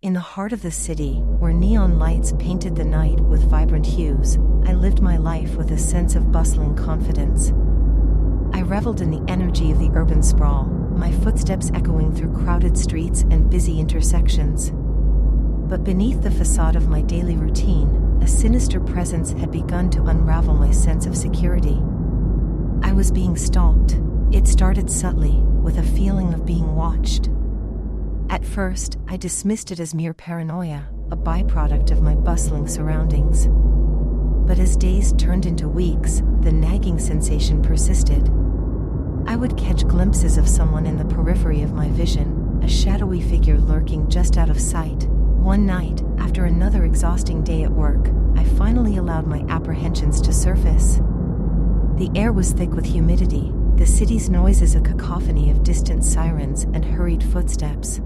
In the heart of the city, where neon lights painted the night with vibrant hues, I lived my life with a sense of bustling confidence. I reveled in the energy of the urban sprawl, my footsteps echoing through crowded streets and busy intersections. But beneath the facade of my daily routine, a sinister presence had begun to unravel my sense of security. I was being stalked. It started subtly, with a feeling of being watched. At first, I dismissed it as mere paranoia, a byproduct of my bustling surroundings. But as days turned into weeks, the nagging sensation persisted. I would catch glimpses of someone in the periphery of my vision, a shadowy figure lurking just out of sight. One night, after another exhausting day at work, I finally allowed my apprehensions to surface. The air was thick with humidity, the city's noises a cacophony of distant sirens and hurried footsteps.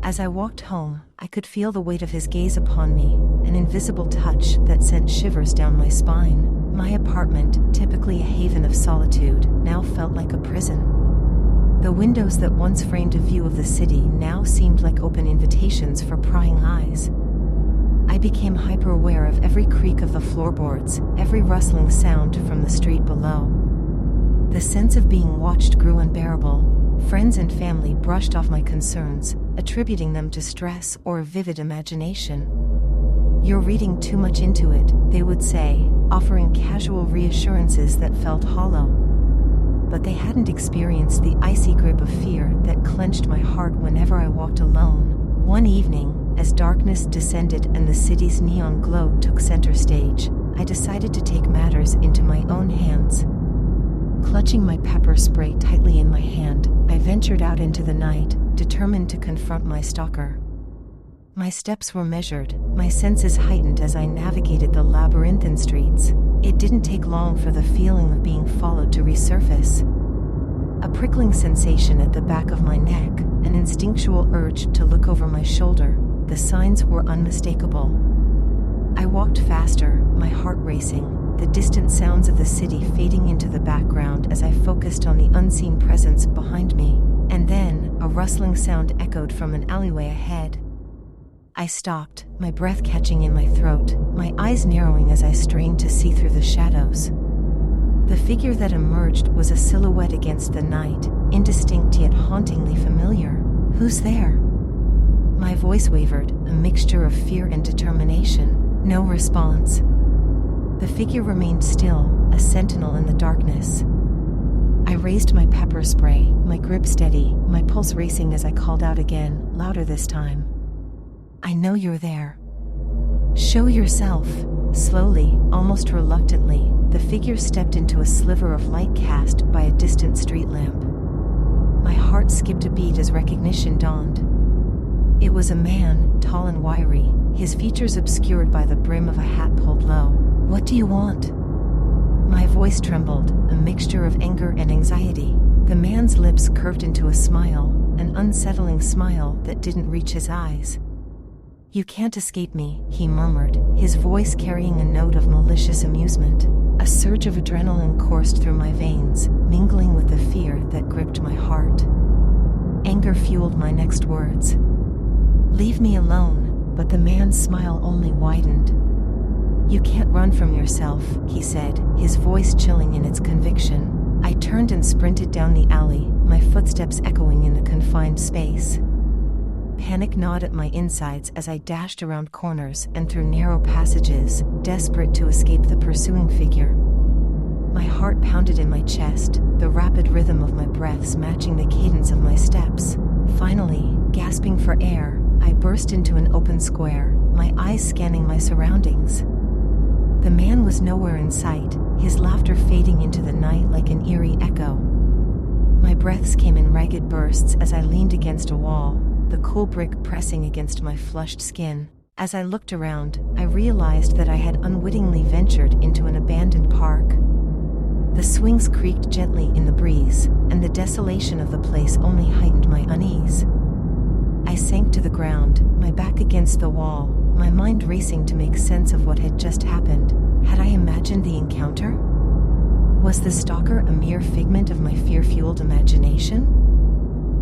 As I walked home, I could feel the weight of his gaze upon me, an invisible touch that sent shivers down my spine. My apartment, typically a haven of solitude, now felt like a prison. The windows that once framed a view of the city now seemed like open invitations for prying eyes. I became hyper-aware of every creak of the floorboards, every rustling sound from the street below. The sense of being watched grew unbearable. Friends and family brushed off my concerns, attributing them to stress or a vivid imagination. "You're reading too much into it," they would say, offering casual reassurances that felt hollow. But they hadn't experienced the icy grip of fear that clenched my heart whenever I walked alone. One evening, as darkness descended and the city's neon glow took center stage, I decided to take matters into my own hands. Clutching my pepper spray tightly in my hand, I ventured out into the night, determined to confront my stalker. My steps were measured, my senses heightened as I navigated the labyrinthine streets. It didn't take long for the feeling of being followed to resurface. A prickling sensation at the back of my neck, an instinctual urge to look over my shoulder. The signs were unmistakable. I walked faster, my heart racing, the distant sounds of the city fading into the background as I focused on the unseen presence behind me. And then, a rustling sound echoed from an alleyway ahead. I stopped, my breath catching in my throat, my eyes narrowing as I strained to see through the shadows. The figure that emerged was a silhouette against the night, indistinct yet hauntingly familiar. "Who's there?" My voice wavered, a mixture of fear and determination. No response. The figure remained still, a sentinel in the darkness. I raised my pepper spray, my grip steady, my pulse racing as I called out again, louder this time. "I know you're there. Show yourself." Slowly, almost reluctantly, the figure stepped into a sliver of light cast by a distant street lamp. My heart skipped a beat as recognition dawned. It was a man, tall and wiry, his features obscured by the brim of a hat pulled low. "What do you want?" My voice trembled, a mixture of anger and anxiety. The man's lips curved into a smile, an unsettling smile that didn't reach his eyes. "You can't escape me," he murmured, his voice carrying a note of malicious amusement. A surge of adrenaline coursed through my veins, mingling with the fear that gripped my heart. Anger fueled my next words. "Leave me alone," but the man's smile only widened. "You can't run from yourself," he said, his voice chilling in its conviction. I turned and sprinted down the alley, my footsteps echoing in the confined space. Panic gnawed at my insides as I dashed around corners and through narrow passages, desperate to escape the pursuing figure. My heart pounded in my chest, the rapid rhythm of my breaths matching the cadence of my steps. Finally, gasping for air, I burst into an open square, my eyes scanning my surroundings. The man was nowhere in sight, his laughter fading into the night like an eerie echo. My breaths came in ragged bursts as I leaned against a wall, the cool brick pressing against my flushed skin. As I looked around, I realized that I had unwittingly ventured into an abandoned park. The swings creaked gently in the breeze, and the desolation of the place only heightened my unease. I sank to the ground, my back against the wall, my mind racing to make sense of what had just happened. Had I imagined the encounter? Was the stalker a mere figment of my fear-fueled imagination?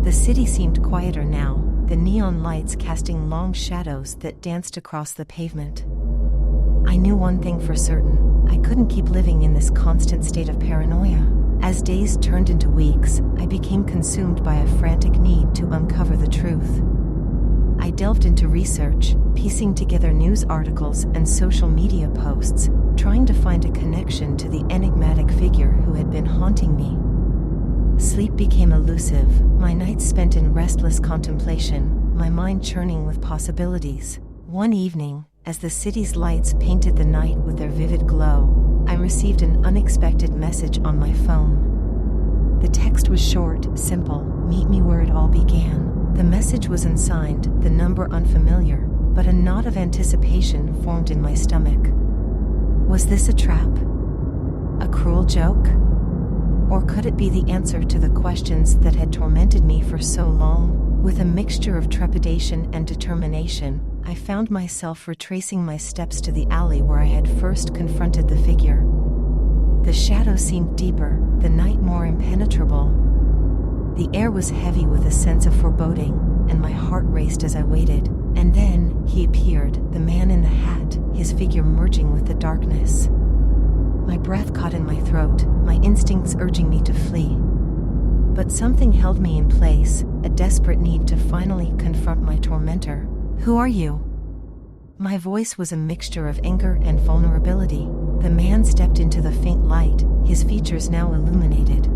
The city seemed quieter now, the neon lights casting long shadows that danced across the pavement. I knew one thing for certain: I couldn't keep living in this constant state of paranoia. As days turned into weeks, I became consumed by a frantic need to uncover the truth. I delved into research, piecing together news articles and social media posts, trying to find a connection to the enigmatic figure who had been haunting me. Sleep became elusive, my nights spent in restless contemplation, my mind churning with possibilities. One evening, as the city's lights painted the night with their vivid glow, I received an unexpected message on my phone. The text was short, simple: "Meet me where it all began." The message was unsigned, the number unfamiliar, but a knot of anticipation formed in my stomach. Was this a trap? A cruel joke? Or could it be the answer to the questions that had tormented me for so long? With a mixture of trepidation and determination, I found myself retracing my steps to the alley where I had first confronted the figure. The shadow seemed deeper, the night more impenetrable. The air was heavy with a sense of foreboding, and my heart raced as I waited. And then, he appeared, the man in the hat, his figure merging with the darkness. My breath caught in my throat, my instincts urging me to flee. But something held me in place, a desperate need to finally confront my tormentor. "Who are you?" My voice was a mixture of anger and vulnerability. The man stepped into the faint light, his features now illuminated.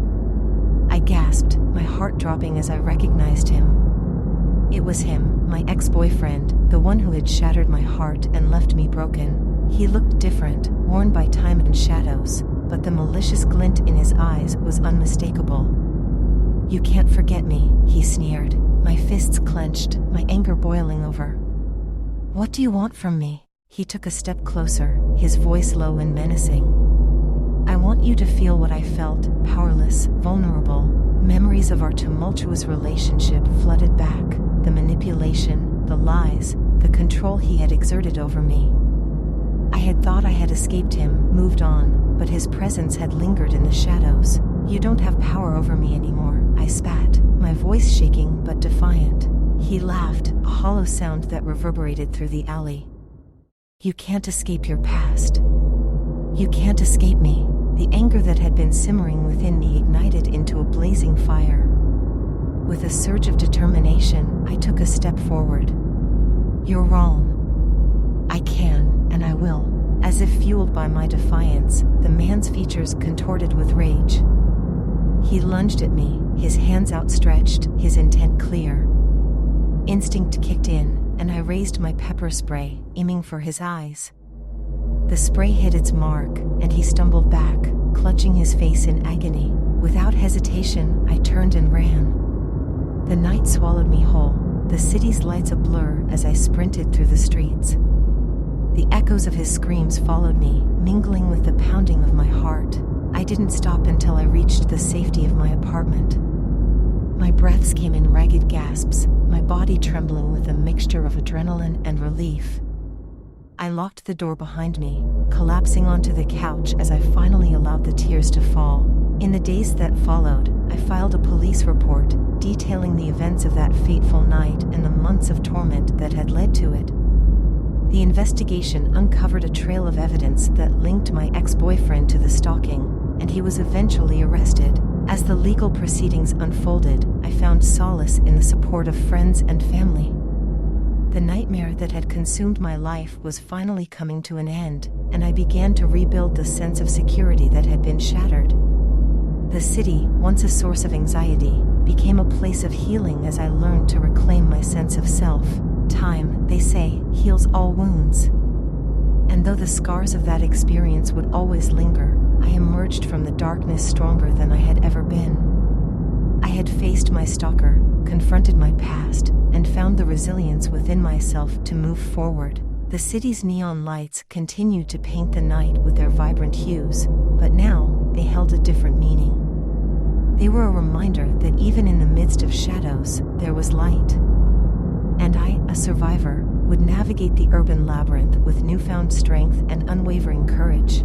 I gasped, my heart dropping as I recognized him. It was him, my ex-boyfriend, the one who had shattered my heart and left me broken. He looked different, worn by time and shadows, but the malicious glint in his eyes was unmistakable. "You can't forget me," he sneered, my fists clenched, my anger boiling over. "What do you want from me?" He took a step closer, his voice low and menacing. "I want you to feel what I felt, powerless, vulnerable." Memories of our tumultuous relationship flooded back, the manipulation, the lies, the control he had exerted over me. I had thought I had escaped him, moved on, but his presence had lingered in the shadows. "You don't have power over me anymore," I spat, my voice shaking but defiant. He laughed, a hollow sound that reverberated through the alley. "You can't escape your past. You can't escape me." The anger that had been simmering within me ignited into a blazing fire. With a surge of determination, I took a step forward. "You're wrong. I can, and I will." As if fueled by my defiance, the man's features contorted with rage. He lunged at me, his hands outstretched, his intent clear. Instinct kicked in, and I raised my pepper spray, aiming for his eyes. The spray hit its mark, and he stumbled back, clutching his face in agony. Without hesitation, I turned and ran. The night swallowed me whole, the city's lights a blur as I sprinted through the streets. The echoes of his screams followed me, mingling with the pounding of my heart. I didn't stop until I reached the safety of my apartment. My breaths came in ragged gasps, my body trembling with a mixture of adrenaline and relief. I locked the door behind me, collapsing onto the couch as I finally allowed the tears to fall. In the days that followed, I filed a police report, detailing the events of that fateful night and the months of torment that had led to it. The investigation uncovered a trail of evidence that linked my ex-boyfriend to the stalking, and he was eventually arrested. As the legal proceedings unfolded, I found solace in the support of friends and family. The nightmare that had consumed my life was finally coming to an end, and I began to rebuild the sense of security that had been shattered. The city, once a source of anxiety, became a place of healing as I learned to reclaim my sense of self. Time, they say, heals all wounds. And though the scars of that experience would always linger, I emerged from the darkness stronger than I had ever been. I had faced my stalker, confronted my past, and found the resilience within myself to move forward. The city's neon lights continued to paint the night with their vibrant hues, but now they held a different meaning. They were a reminder that even in the midst of shadows, there was light. And I, a survivor, would navigate the urban labyrinth with newfound strength and unwavering courage.